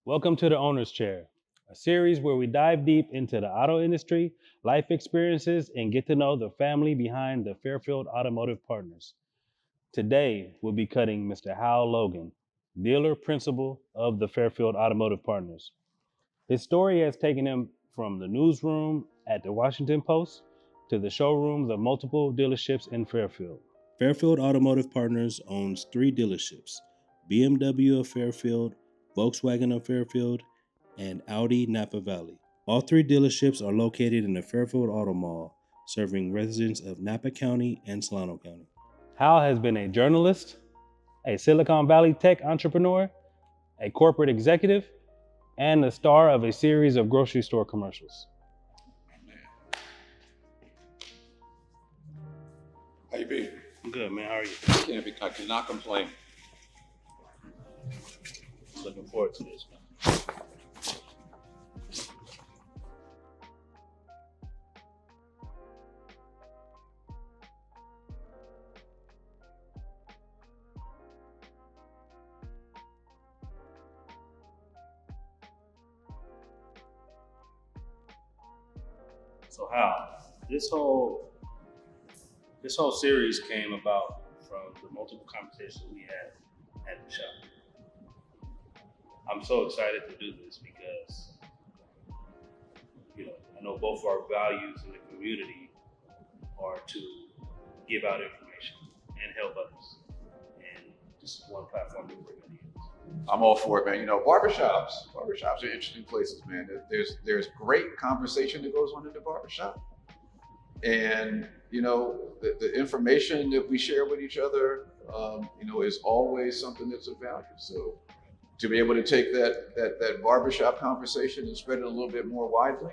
Welcome to the Owner's Chair, a series where we dive deep into the auto industry, life experiences, and get to know the family behind the Fairfield Automotive Partners. Today, we'll be cutting Mr. Hal Logan, dealer principal of the Fairfield Automotive Partners. His story has taken him from the newsroom at the Washington Post to the showrooms of multiple dealerships in Fairfield. Fairfield Automotive Partners owns 3 dealerships: BMW of Fairfield, Volkswagen of Fairfield, and Audi Napa Valley. All 3 dealerships are located in the Fairfield Auto Mall, serving residents of Napa County and Solano County. Hal has been a journalist, a Silicon Valley tech entrepreneur, a corporate executive, and the star of a series of grocery store commercials. How you be? I'm good, man. How are you? I cannot complain. Looking forward to this, man. So Hal, this whole series came about from the multiple conversations we had at the shop. I'm so excited to do this because, I know both our values in the community are to give out information and help others. And this is one platform that we're going to use. I'm all for it, man. Barbershops are interesting places, man. There's great conversation that goes on in the barbershop. And, the information that we share with each other, is always something that's of value. So to be able to take that barbershop conversation and spread it a little bit more widely,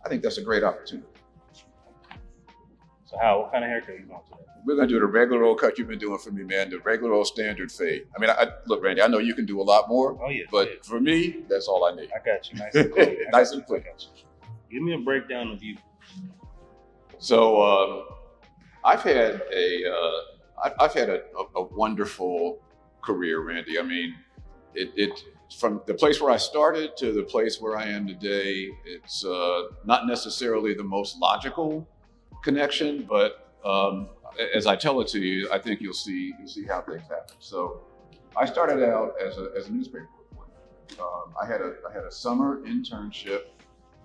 I think that's a great opportunity. So Hal, what kind of haircut are you going today? We're going to do the regular old cut you've been doing for me, man, the regular old standard fade. I mean, look, Randy, I know you can do a lot more, but for me, that's all I need. I got you, nice and clean. Nice and clean. Give me a breakdown of you. So I've had a wonderful career, Randy. I mean, it from the place where I started to the place where I am today, it's not necessarily the most logical connection, but as I tell it to you, I think you'll see how things happen. So I started out as a newspaper reporter. I had a summer internship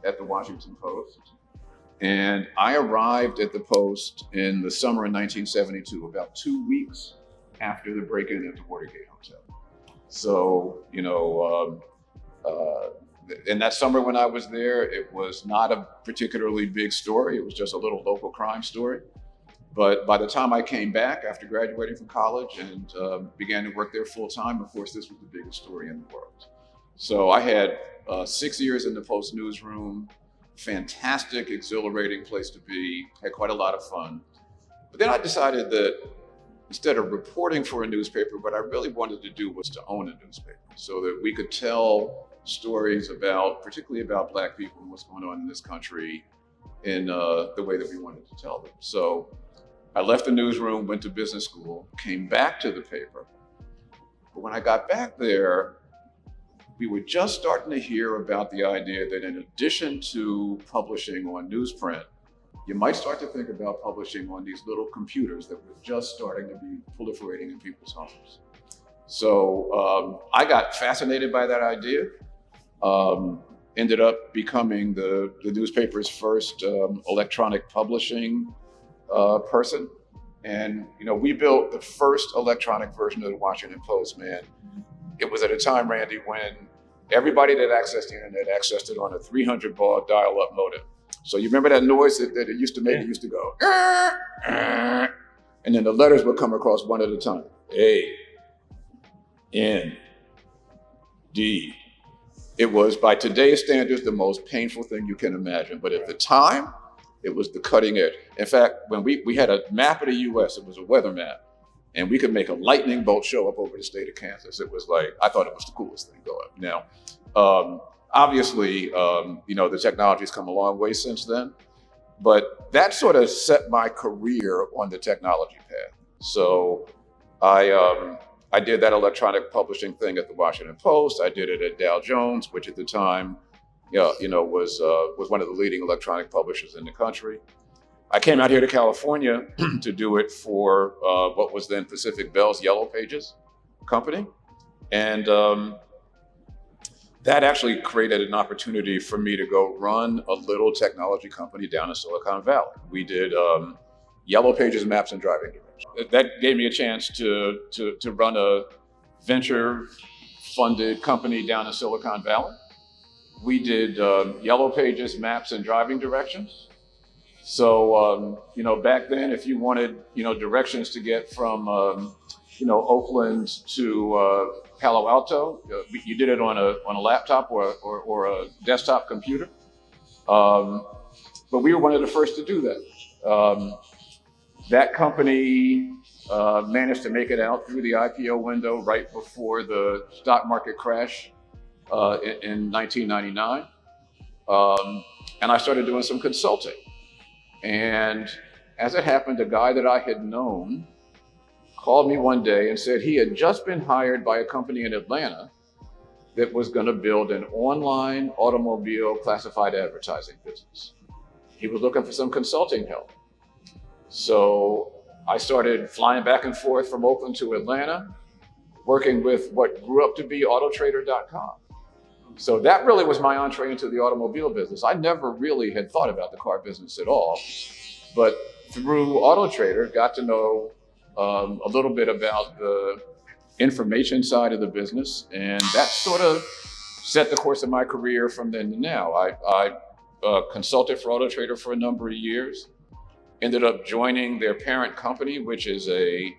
at the Washington Post, and I arrived at the Post in the summer of 1972, about 2 weeks after the break-in at the Watergate Hotel. So, in that summer when I was there, it was not a particularly big story. It was just a little local crime story. But by the time I came back after graduating from college and began to work there full time, of course, this was the biggest story in the world. So I had 6 years in the Post newsroom, fantastic, exhilarating place to be, had quite a lot of fun. But then I decided that instead of reporting for a newspaper, what I really wanted to do was to own a newspaper so that we could tell stories particularly about Black people and what's going on in this country in the way that we wanted to tell them. So I left the newsroom, went to business school, came back to the paper. But when I got back there, we were just starting to hear about the idea that in addition to publishing on newsprint, you might start to think about publishing on these little computers that were just starting to be proliferating in people's homes. So I got fascinated by that idea, ended up becoming the newspaper's first electronic publishing person. And we built the first electronic version of the Washington Post, man. It was at a time, Randy, when everybody that accessed the internet accessed it on a 300 baud dial-up modem. So you remember that noise that it used to make? Yeah. It used to go, and then the letters would come across one at a time. A, Indeed. It was, by today's standards, the most painful thing you can imagine. But at the time, it was the cutting edge. In fact, when we had a map of the US, it was a weather map, and we could make a lightning bolt show up over the state of Kansas. It was like, I thought it was the coolest thing going. Now, obviously, the technology's come a long way since then, but that sort of set my career on the technology path. So I did that electronic publishing thing at the Washington Post. I did it at Dow Jones, which at the time, was one of the leading electronic publishers in the country. I came out here to California to do it for what was then Pacific Bell's Yellow Pages company, and that actually created an opportunity for me to go run a little technology company down in Silicon Valley. We did Yellow Pages, maps, and driving directions. That gave me a chance to run a venture-funded company down in Silicon Valley. We did Yellow Pages, maps, and driving directions. So, back then, if you wanted, directions to get from, Oakland to Palo Alto, you did it on a laptop or a desktop computer. But we were one of the first to do that. That company managed to make it out through the IPO window right before the stock market crash in 1999. And I started doing some consulting. And as it happened, a guy that I had known called me one day and said he had just been hired by a company in Atlanta that was going to build an online automobile classified advertising business. He was looking for some consulting help. So I started flying back and forth from Oakland to Atlanta, working with what grew up to be Autotrader.com. So that really was my entree into the automobile business. I never really had thought about the car business at all, but through Autotrader, got to know a little bit about the information side of the business, and that sort of set the course of my career from then to now. I consulted for Autotrader for a number of years, ended up joining their parent company, which is a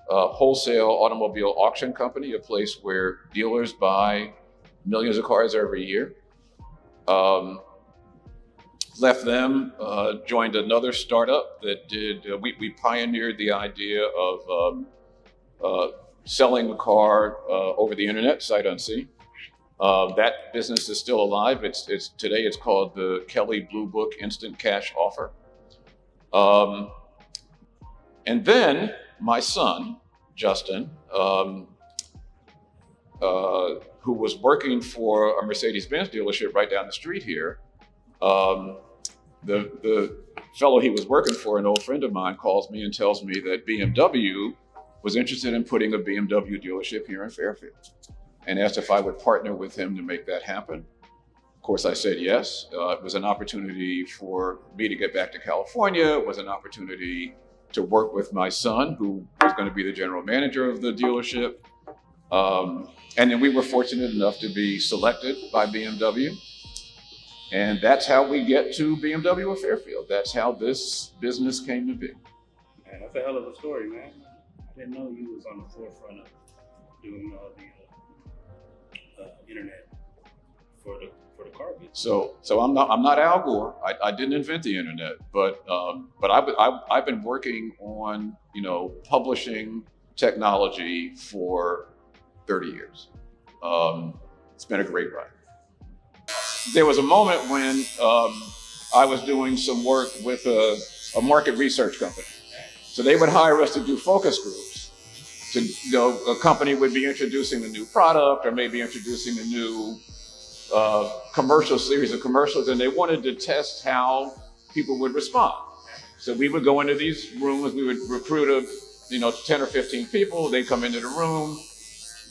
wholesale automobile auction company, a place where dealers buy millions of cars every year. Left them, joined another startup that we pioneered the idea of selling the car over the internet, sight unseen. That business is still alive. Today it's called the Kelley Blue Book Instant Cash Offer. And then my son, Justin, who was working for a Mercedes-Benz dealership right down the street here, the fellow he was working for, an old friend of mine, calls me and tells me that BMW was interested in putting a BMW dealership here in Fairfield, and asked if I would partner with him to make that happen. Of course, I said yes. It was an opportunity for me to get back to California. It was an opportunity to work with my son, who was going to be the general manager of the dealership. And then we were fortunate enough to be selected by BMW. And that's how we get to BMW of Fairfield. That's how this business came to be. Man, that's a hell of a story, man. I didn't know you was on the forefront of doing all the internet for the car business. So I'm not Al Gore. I didn't invent the internet, but I've been working on publishing technology for 30 years. It's been a great ride. There was a moment when I was doing some work with a market research company. So they would hire us to do focus groups. A company would be introducing a new product or maybe introducing a new series of commercials, and they wanted to test how people would respond. So we would go into these rooms, we would recruit 10 or 15 people, they come into the room,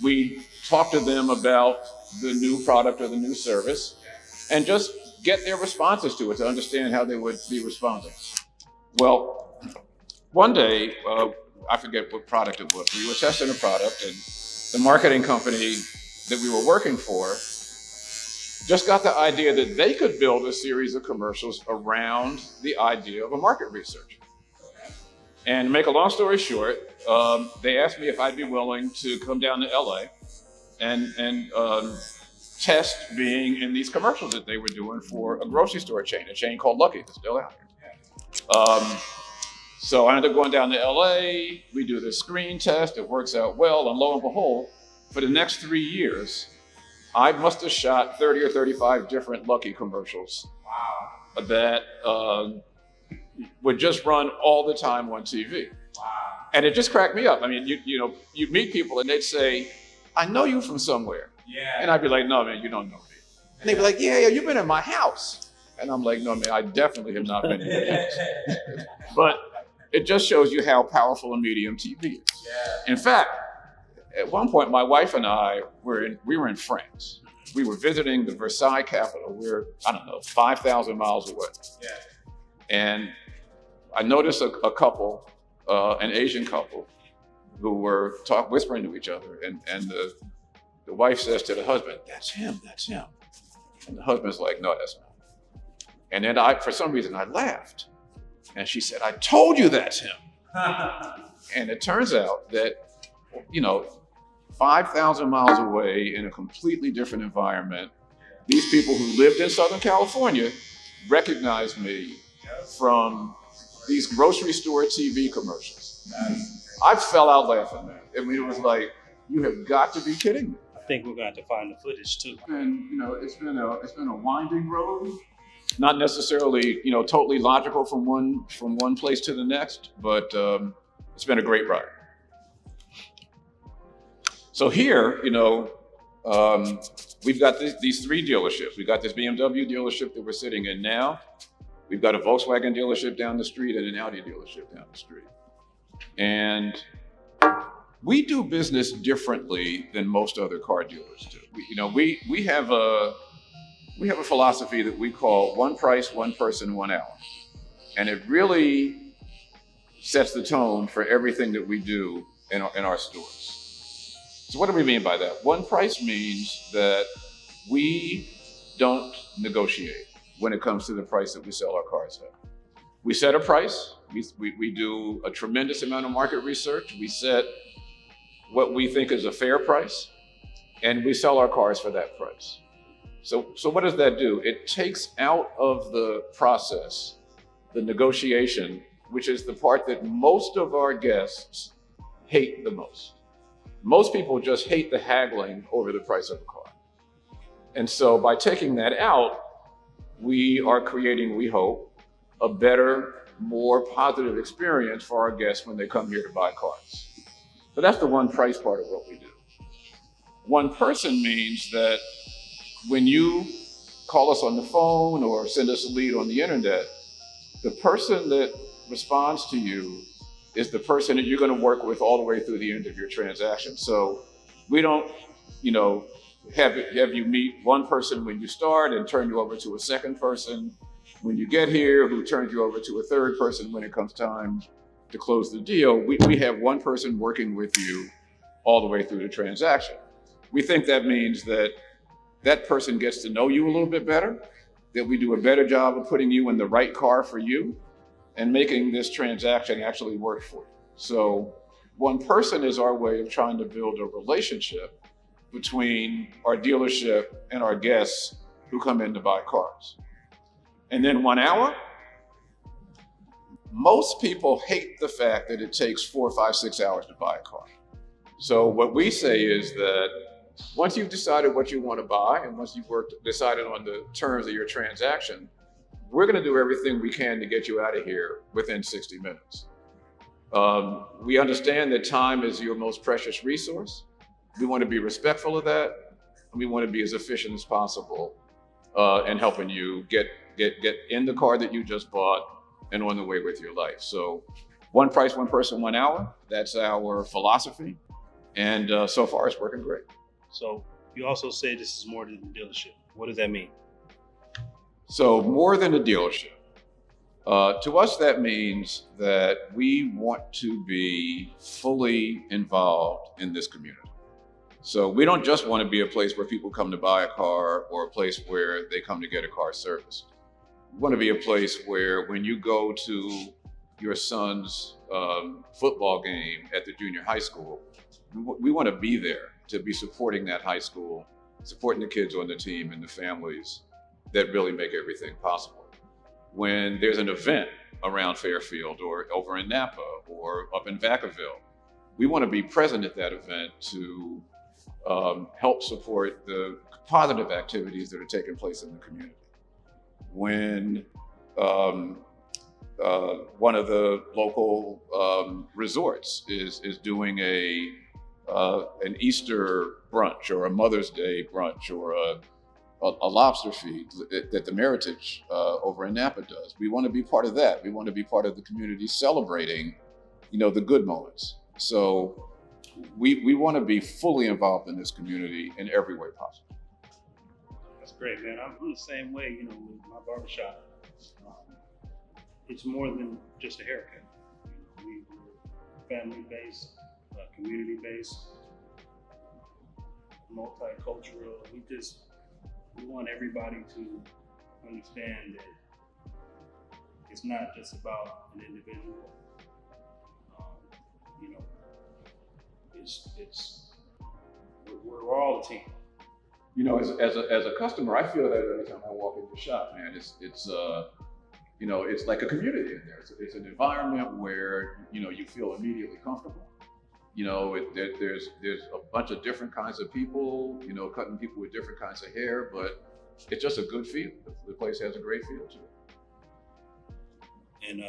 we talk to them about the new product or the new service, and just get their responses to it to understand how they would be responding. Well, one day, I forget what product it was, we were testing a product, and the marketing company that we were working for just got the idea that they could build a series of commercials around the idea of a market research. And to make a long story short, they asked me if I'd be willing to come down to LA and test being in these commercials that they were doing for a grocery store chain, a chain called Lucky that's still out here. So I ended up going down to LA. We do this screen test. It works out well, and lo and behold, for the next 3 years, I must have shot 30 or 35 different Lucky commercials. Wow. That would just run all the time on TV. Wow. And it just cracked me up. I mean, you'd meet people and they'd say, I know you from somewhere. Yeah. And I'd be like, no, man, you don't know me. And they'd be like, yeah, you've been in my house. And I'm like, no, man, I definitely have not been in your house. But it just shows you how powerful a medium TV is. Yeah. In fact, at one point, my wife and I we were in France. We were visiting the Versailles capital. We're, 5,000 miles away. Yeah. And I noticed a couple, an Asian couple, who were whispering to each other. And the wife says to the husband, that's him. And the husband's like, no, that's not. And then for some reason, I laughed. And she said, I told you that's him. And it turns out that, 5,000 miles away in a completely different environment, these people who lived in Southern California recognized me from these grocery store TV commercials. I fell out laughing, man. I mean, it was like, you have got to be kidding me. I think we're going to have to find the footage too. And it's been a winding road. Not necessarily, totally logical from one place to the next, but it's been a great ride. So here, we've got these 3 dealerships. We've got this BMW dealership that we're sitting in now. We've got a Volkswagen dealership down the street and an Audi dealership down the street. And we do business differently than most other car dealers do. We have a philosophy that we call one price, one person, 1 hour. And it really sets the tone for everything that we do in our stores. So what do we mean by that? One price means that we don't negotiate when it comes to the price that we sell our cars at. We set a price. We do a tremendous amount of market research. We set what we think is a fair price, and we sell our cars for that price. So what does that do? It takes out of the process the negotiation, which is the part that most of our guests hate the most. Most people just hate the haggling over the price of a car. And so by taking that out, we are creating, we hope, a better, more positive experience for our guests when they come here to buy cars. So that's the one price part of what we do. One person means that when you call us on the phone or send us a lead on the internet, the person that responds to you is the person that you're going to work with all the way through the end of your transaction. So we don't, have you meet one person when you start and turn you over to a second person when you get here, who turns you over to a third person when it comes time to close the deal. We have one person working with you all the way through the transaction. We think that means that person gets to know you a little bit better, that we do a better job of putting you in the right car for you and making this transaction actually work for you. So one person is our way of trying to build a relationship between our dealership and our guests who come in to buy cars. And then 1 hour, most people hate the fact that it takes 4, 5, 6 hours to buy a car. So what we say is that once you've decided what you want to buy and once you've decided on the terms of your transaction, we're going to do everything we can to get you out of here within 60 minutes. We understand that time is your most precious resource. We want to be respectful of that, and we want to be as efficient as possible in helping you get in the car that you just bought and on the way with your life. So one price, one person, 1 hour. That's our philosophy. And so far it's working great. So you also say this is more than a dealership. What does that mean? So more than a dealership. To us, that means that we want to be fully involved in this community. So we don't just want to be a place where people come to buy a car or a place where they come to get a car serviced. We want to be a place where when you go to your son's football game at the junior high school, we want to be there to be supporting that high school, supporting the kids on the team and the families that really make everything possible. When there's an event around Fairfield or over in Napa or up in Vacaville, we want to be present at that event to help support the positive activities that are taking place in the community. When one of the local resorts is doing an Easter brunch or a Mother's Day brunch or a lobster feed that the Meritage over in Napa does. We want to be part of that. We want to be part of the community celebrating, the good moments. So we want to be fully involved in this community in every way possible. That's great, man. I'm the same way, with my barbershop. It's more than just a haircut. We're family-based, community-based, multicultural. We want everybody to understand that it's not just about an individual. We're all a team. As a customer, I feel that every time I walk into the shop, man. It's like a community in there. It's an environment where you feel immediately comfortable. There's a bunch of different kinds of people. Cutting people with different kinds of hair, but it's just a good feel. The place has a great feel to it. And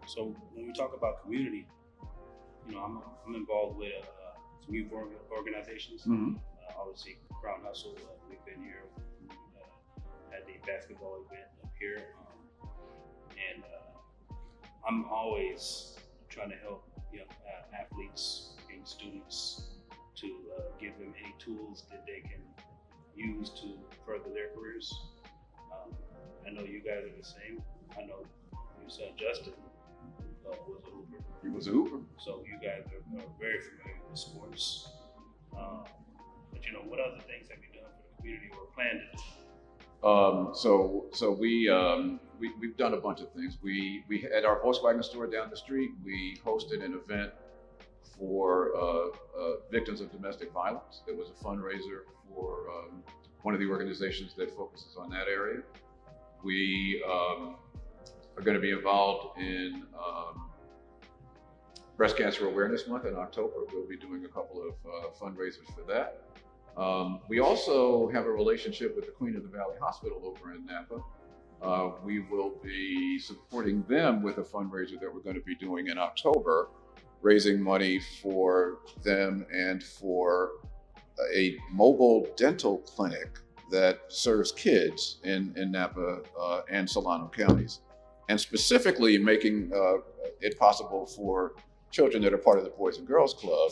so when we talk about community, I'm involved with some youth organizations. Mm-hmm. Obviously, Crown Hustle. We've been here at the basketball event up here, and I'm always trying to help athletes and students to give them any tools that they can use to further their careers. I know you guys are the same. I know your son Justin was a hooper. He was a hooper. So you guys are very familiar with sports. But what other things have you done for the community or plan to do? So we've done a bunch of things. We at our Volkswagen store down the street, we hosted an event for victims of domestic violence. It was a fundraiser for one of the organizations that focuses on that area. We are going to be involved in Breast Cancer Awareness Month in October. We'll be doing a couple of fundraisers for that. We also have a relationship with the Queen of the Valley Hospital over in Napa. We will be supporting them with a fundraiser that we're going to be doing in October, raising money for them and for a mobile dental clinic that serves kids in Napa and Solano counties, and specifically making it possible for children that are part of the Boys and Girls Club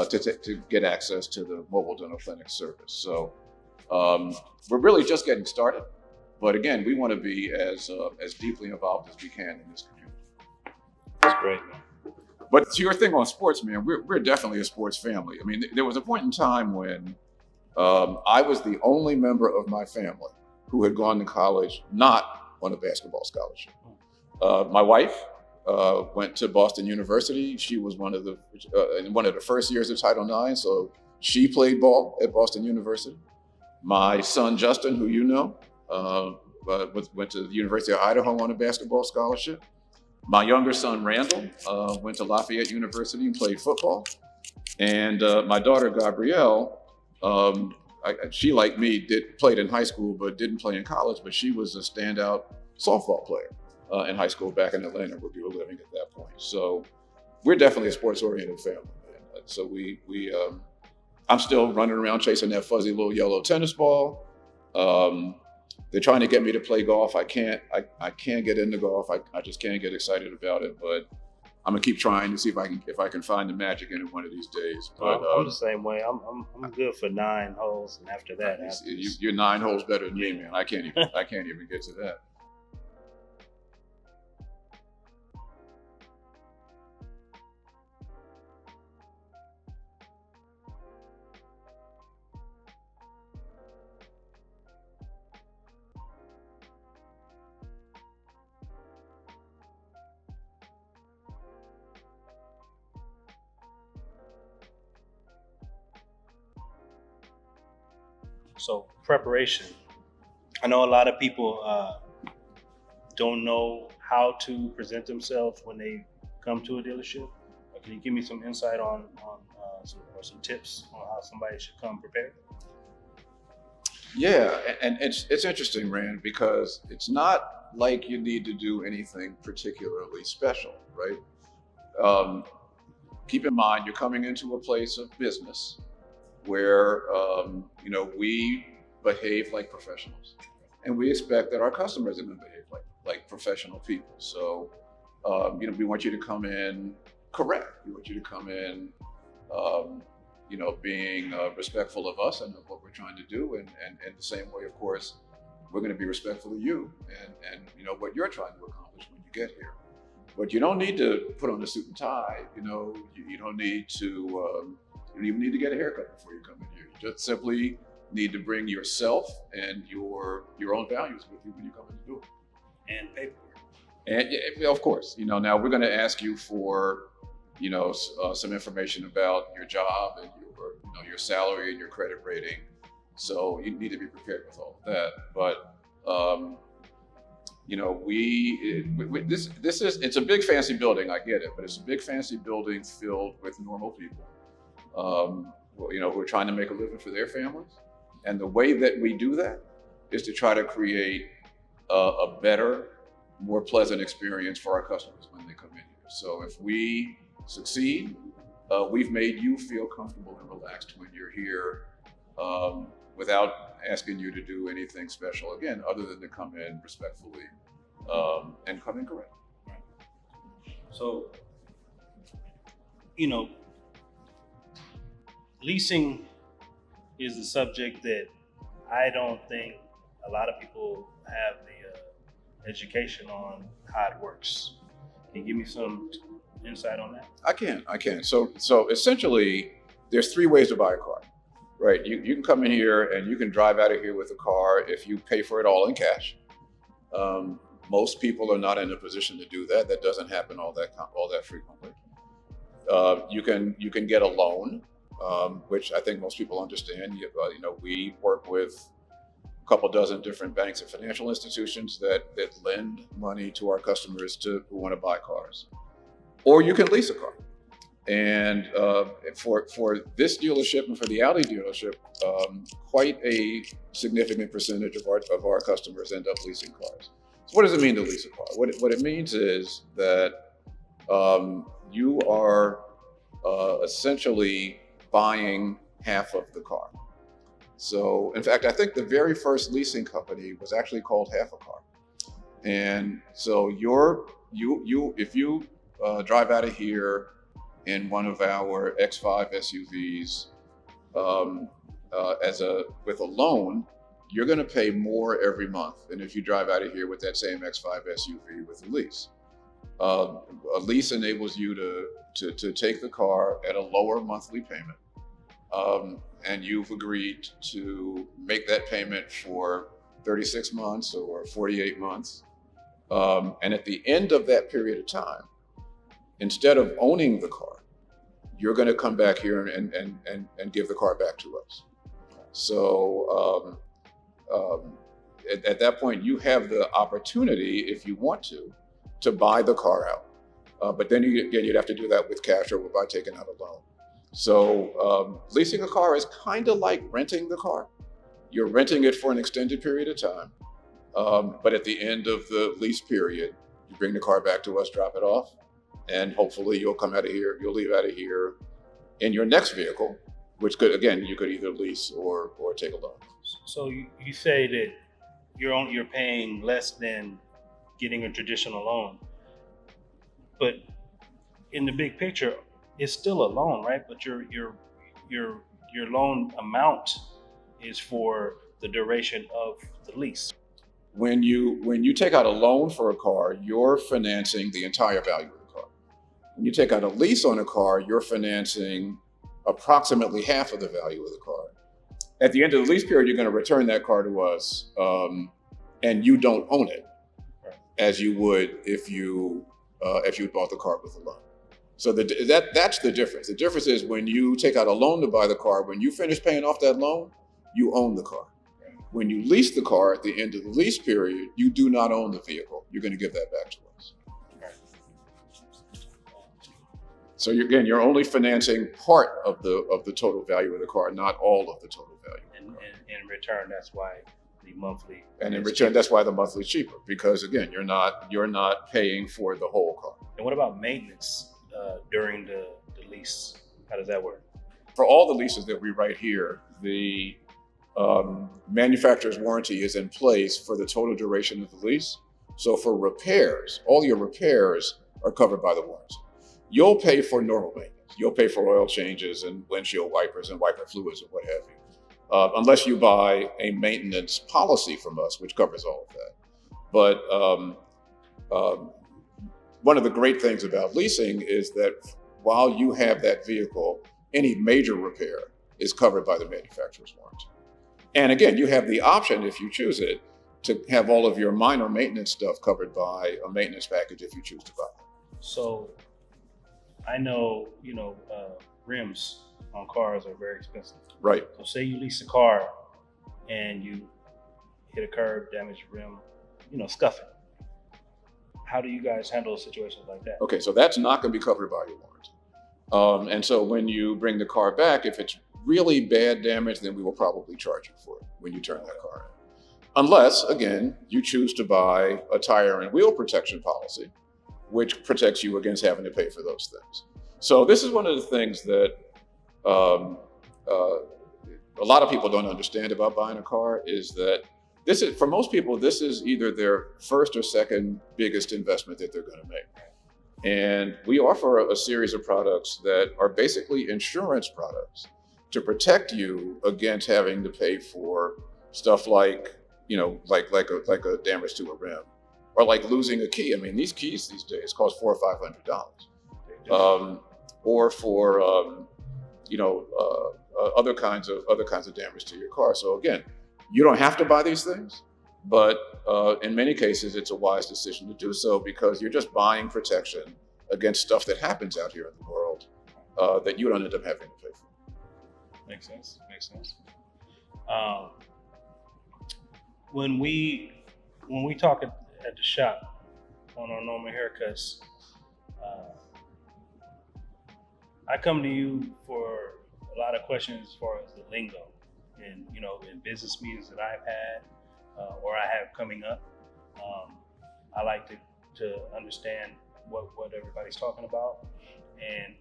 to get access to the mobile dental clinic service. So we're really just getting started, but again, we want to be as deeply involved as we can in this community. That's great, man. But to your thing on sports, man, we're definitely a sports family. I mean, there was a point in time when I was the only member of my family who had gone to college not on a basketball scholarship. My wife went to Boston University. She was one of the first years of Title IX, so she played ball at Boston University. My son Justin, who went to the University of Idaho on a basketball scholarship. My younger son Randall went to Lafayette University and played football. And my daughter Gabrielle, she like me played in high school but didn't play in college, but she was a standout softball player in high school back in Atlanta where we were living at that point. So we're definitely a sports-oriented family. So I'm still running around chasing that fuzzy little yellow tennis ball. They're trying to get me to play golf. I can't get into golf. I just can't get excited about it. But I'm gonna keep trying to see if I can find the magic in it one of these days. But I'm the same way. I'm good for 9 holes, and after that, you're 9 holes better than me, man. I can't even get to that. So preparation. I know a lot of people don't know how to present themselves when they come to a dealership. Can you give me some insight on some tips on how somebody should come prepared? Yeah, and it's interesting, Rand, because it's not like you need to do anything particularly special, right? Um, Keep in mind you're coming into a place of business where we behave like professionals, and we expect that our customers are going to behave like professional people. So we want you to come in correct. We want you to come in um, being respectful of us and of what we're trying to do, and the same way, of course, we're going to be respectful of you and what you're trying to accomplish when you get here. But you don't need to put on a suit and tie. You don't need to. You don't even need to get a haircut before you come in here. You just simply need to bring yourself and your own values with you when you come in to do it. And paperwork. And yeah, of course, now we're going to ask you for, some information about your job and your salary and your credit rating. So you need to be prepared with all of that. But it's a big fancy building. I get it, but it's a big fancy building filled with normal people. Who are trying to make a living for their families. And the way that we do that is to try to create a better, more pleasant experience for our customers when they come in here. So if we succeed, we've made you feel comfortable and relaxed when you're here, without asking you to do anything special, again, other than to come in respectfully and come in correct. So, leasing is a subject that I don't think a lot of people have the education on how it works. Can you give me some insight on that? I can. So essentially, there's three ways to buy a car, right? You can come in here and you can drive out of here with a car if you pay for it all in cash. Most people are not in a position to do that. That doesn't happen all that frequently. You can get a loan, which I think most people understand. We work with a couple dozen different banks and financial institutions that lend money to our customers who want to buy cars. Or you can lease a car. And for this dealership and for the Audi dealership, quite a significant percentage of our customers end up leasing cars. So what does it mean to lease a car? What it means is that you are essentially buying half of the car. So, in fact, I think the very first leasing company was actually called Half a Car. And so if you drive out of here in one of our X5 SUVs with a loan, you're going to pay more every month than if you drive out of here with that same X5 SUV with a lease. A lease enables you to take the car at a lower monthly payment, and you've agreed to make that payment for 36 months or 48 months. And at the end of that period of time, instead of owning the car, you're going to come back here and give the car back to us. So at that point, you have the opportunity, if you want to buy the car out. But then you'd have to do that with cash or by taking out a loan. So leasing a car is kind of like renting the car. You're renting it for an extended period of time. But at the end of the lease period, you bring the car back to us, drop it off, and hopefully you'll leave out of here in your next vehicle, which you could either lease or take a loan. So you say that you're paying less than getting a traditional loan, but in the big picture, it's still a loan, right? But your loan amount is for the duration of the lease. When you take out a loan for a car, you're financing the entire value of the car. When you take out a lease on a car, you're financing approximately half of the value of the car. At the end of the lease period, you're going to return that car to us, and you don't own it, as you would if you bought the car with a loan. So that's the difference. The difference is when you take out a loan to buy the car, when you finish paying off that loan, you own the car. When you lease the car at the end of the lease period, you do not own the vehicle. You're going to give that back to us. So you're only financing part of the total value of the car, not all of the total value. And in return, that's why the monthly. And in return, that's why the monthly is cheaper, because again, you're not paying for the whole car. And what about maintenance during the lease? How does that work? For all the leases that we write here, the manufacturer's warranty is in place for the total duration of the lease. So for repairs, all your repairs are covered by the warranty. You'll pay for normal maintenance. You'll pay for oil changes and windshield wipers and wiper fluids and what have you, unless you buy a maintenance policy from us, which covers all of that. But one of the great things about leasing is that while you have that vehicle, any major repair is covered by the manufacturer's warranty. And again, you have the option, if you choose it, to have all of your minor maintenance stuff covered by a maintenance package if you choose to buy it. So I know, rims on cars are very expensive. Right. So say you lease a car and you hit a curb, damage your rim, scuff it. How do you guys handle situations like that? Okay, so that's not going to be covered by your warranty. And so when you bring the car back, if it's really bad damage, then we will probably charge you for it when you turn that car in. Unless, again, you choose to buy a tire and wheel protection policy, which protects you against having to pay for those things. So this is one of the things that a lot of people don't understand about buying a car, is that for most people, this is either their first or second biggest investment that they're going to make. And we offer a series of products that are basically insurance products to protect you against having to pay for stuff like a damage to a rim, or like losing a key. I mean, these keys these days cost $400 or $500, or for other kinds of damage to your car. So again, you don't have to buy these things, but in many cases, it's a wise decision to do so, because you're just buying protection against stuff that happens out here in the world that you don't end up having to pay for. Makes sense. When we talk at the shop on our normal haircuts, I come to you for a lot of questions as far as the lingo, and in business meetings that I've had or I have coming up. I like to understand what everybody's talking about, and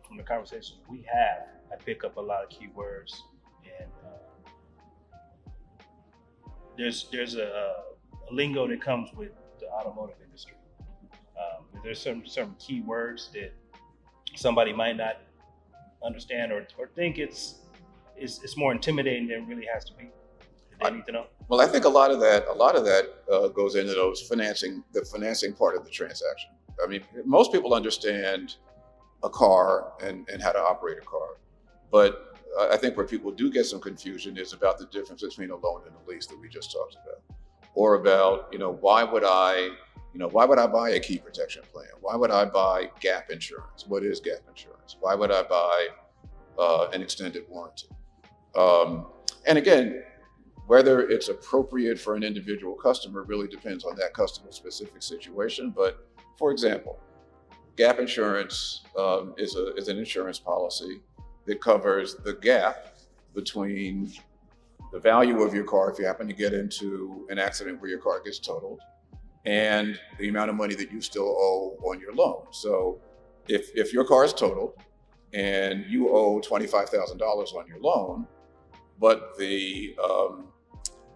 from the conversations we have, I pick up a lot of key words, and there's a lingo that comes with the automotive industry. There's certain key words that somebody might not understand or think it's more intimidating than it really has to be. They need to know. Well, I think a lot of that goes into the financing part of the transaction. I mean, most people understand a car and how to operate a car, but I think where people do get some confusion is about the difference between a loan and a lease that we just talked about, or about why would I buy a key protection plan? Why would I buy gap insurance? What is gap insurance? Why would I buy an extended warranty? And again, whether it's appropriate for an individual customer really depends on that customer's specific situation. But for example, gap insurance is an insurance policy that covers the gap between the value of your car if you happen to get into an accident where your car gets totaled, and the amount of money that you still owe on your loan. So if your car is totaled and you owe $25,000 on your loan, but the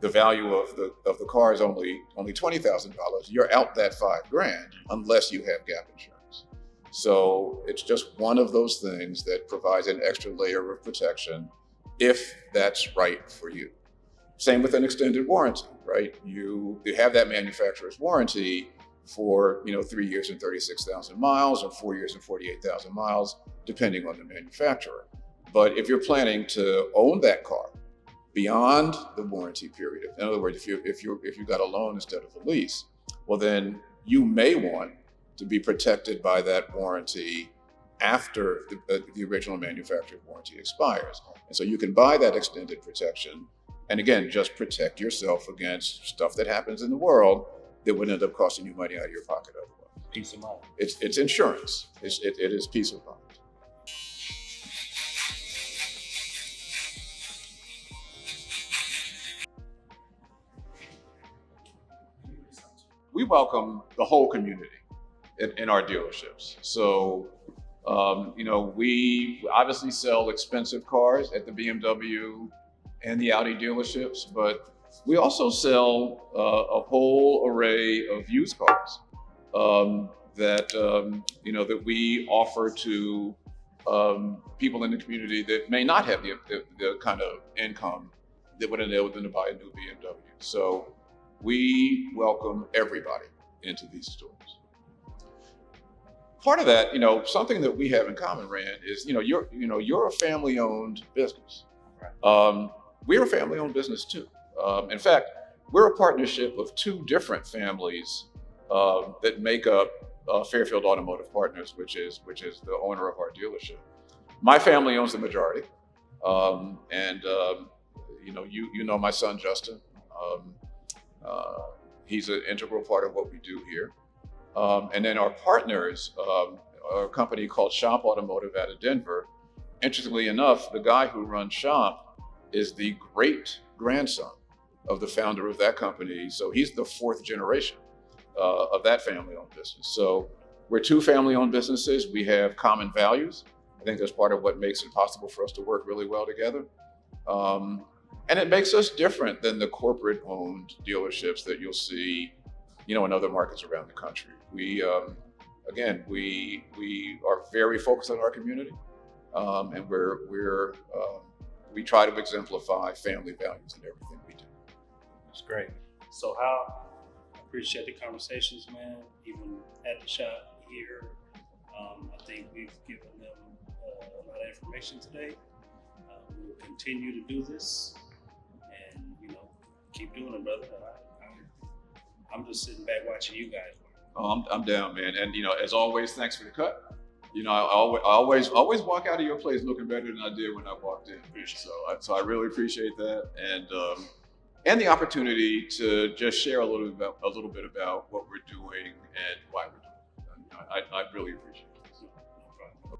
value of the car is only $20,000, you're out that $5,000 unless you have gap insurance. So it's just one of those things that provides an extra layer of protection if that's right for you. Same with an extended warranty, right? You have that manufacturer's warranty for 3 years and 36,000 miles, or 4 years and 48,000 miles, depending on the manufacturer. But if you're planning to own that car beyond the warranty period, in other words, if you got a loan instead of a lease, well then you may want to be protected by that warranty after the original manufacturer warranty expires. And so you can buy that extended protection, and again, just protect yourself against stuff that happens in the world that would end up costing you money out of your pocket otherwise. Peace of mind. It's insurance. It is peace of mind. We welcome the whole community in our dealerships. So, we obviously sell expensive cars at the BMW and the Audi dealerships, but we also sell a whole array of used cars that we offer to people in the community that may not have the kind of income that would enable them to buy a new BMW. So we welcome everybody into these stores. Part of that, something that we have in common, Rand, is you're a family-owned business. Right. We're a family-owned business too. In fact, we're a partnership of two different families that make up Fairfield Automotive Partners, which is the owner of our dealership. My family owns the majority, and you know my son Justin. He's an integral part of what we do here. And then our partners, a company called Shop Automotive out of Denver. Interestingly enough, the guy who runs Shop is the great grandson of the founder of that company. So he's the fourth generation of that family-owned business. So we're two family-owned businesses. We have common values. I think that's part of what makes it possible for us to work really well together. And it makes us different than the corporate-owned dealerships that you'll see, in other markets around the country. We are very focused on our community, and we try to exemplify family values in everything we do. That's great. So Hal, I appreciate the conversations, man. Even at the shop here, I think we've given them a lot of information today. We will continue to do this, and keep doing it, brother. I'm just sitting back watching you guys work. Oh, I'm down, man. And as always, thanks for the cut. I always walk out of your place looking better than I did when I walked in. So I really appreciate that, and the opportunity to just share a little bit about what we're doing and why we're doing it. I really appreciate it. No problem.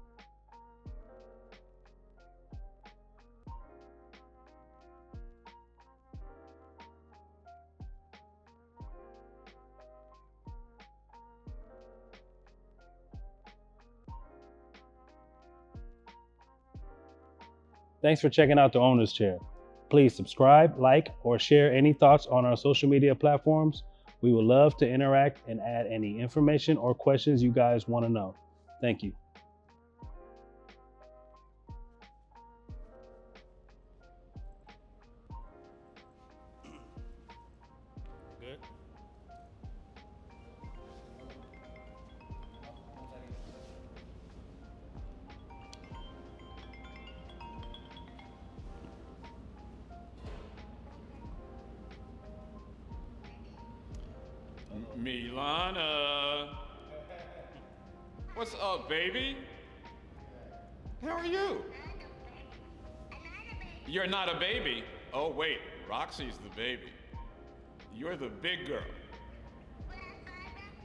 Thanks for checking out The Owner's Chair. Please subscribe, like, or share any thoughts on our social media platforms. We would love to interact and add any information or questions you guys want to know. Thank you. Good. Milana. What's up, baby? How are you? You're not a baby. Oh, wait. Roxy's the baby. You're the big girl.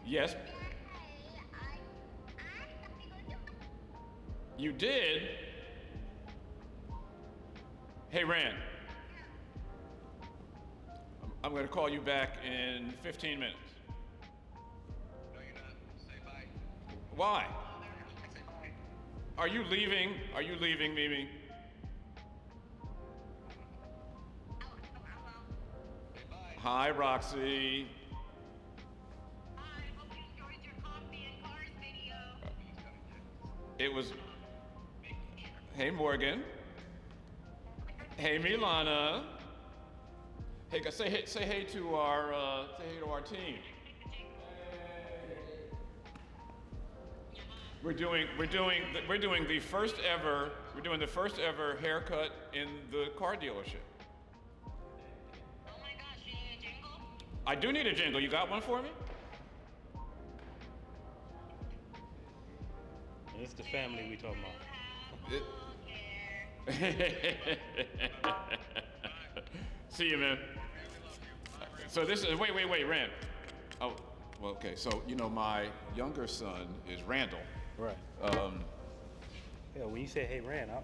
Yes. You did? Hey, Rand. I'm going to call you back in 15 minutes. No, you're not. Say bye. Why? Say bye. Are you leaving? Are you leaving, Mimi? Say bye. Hi, Roxy. Hi, hope you enjoyed your coffee and cars video. It was. Hey, Morgan. Hey, Milana. Hey, say hey to our team. We're doing the first ever haircut in the car dealership. Oh my gosh, you need a jingle? I do need a jingle. You got one for me? It's the family we talking about. See you, man. So this is wait, Rand. Oh, well, okay. So my younger son is Randall. Right. Yeah, when you say, hey, Rand, I